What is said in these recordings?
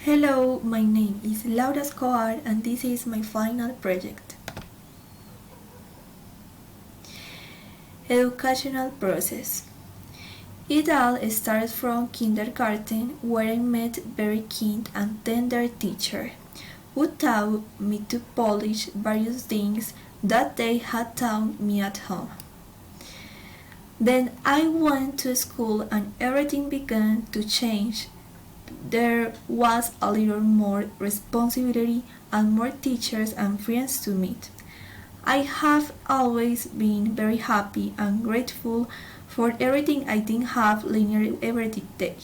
Hello, my name is Laura Escobar and this is my final project. Educational process. It all started from kindergarten where I met very kind and tender teacher who taught me to polish various things that they had taught me at home. Then I went to school and everything began to change. There was a little more responsibility and more teachers and friends to meet. I have always been very happy and grateful for everything I didn't have linear every day.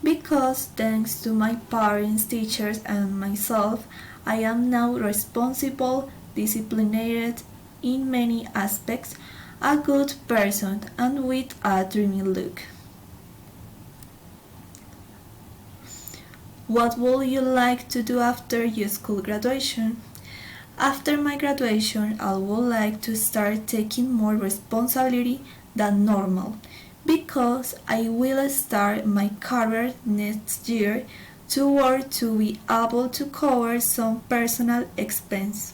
Because thanks to my parents, teachers, and myself, I am now responsible, disciplined in many aspects, a good person, and with a dreamy look. What would you like to do after your school graduation? After my graduation, I would like to start taking more responsibility than normal because I will start my career next year to work to be able to cover some personal expense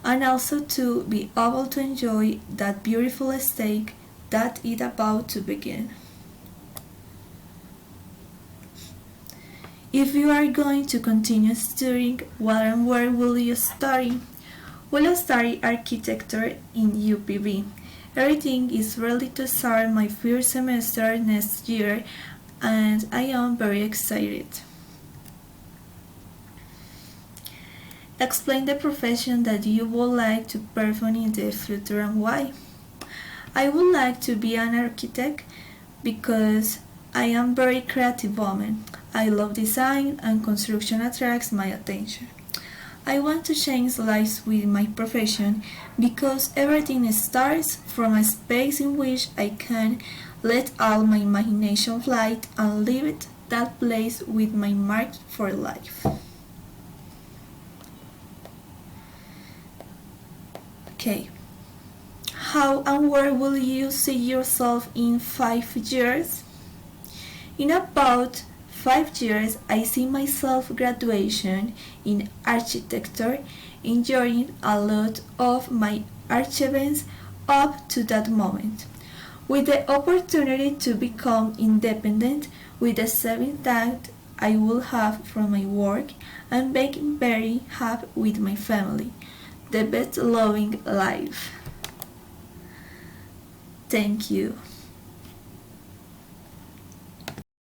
and also to be able to enjoy that beautiful stage that is about to begin. If you are going to continue studying, what and where will you study? Will study architecture in UPB. Everything is ready to start my first semester next year and I am very excited. Explain the profession that you would like to perform in the future and why. I would like to be an architect because I am a very creative woman. I love design and construction attracts my attention. I want to change lives with my profession because everything starts from a space in which I can let all my imagination fly and leave that place with my mark for life. Okay. How and where will you see yourself in 5 years? In about 5 years, I see myself graduation in architecture, enjoying a lot of my achievements up to that moment, with the opportunity to become independent with the savings that I will have from my work and being very happy with my family, the best loving life. Thank you.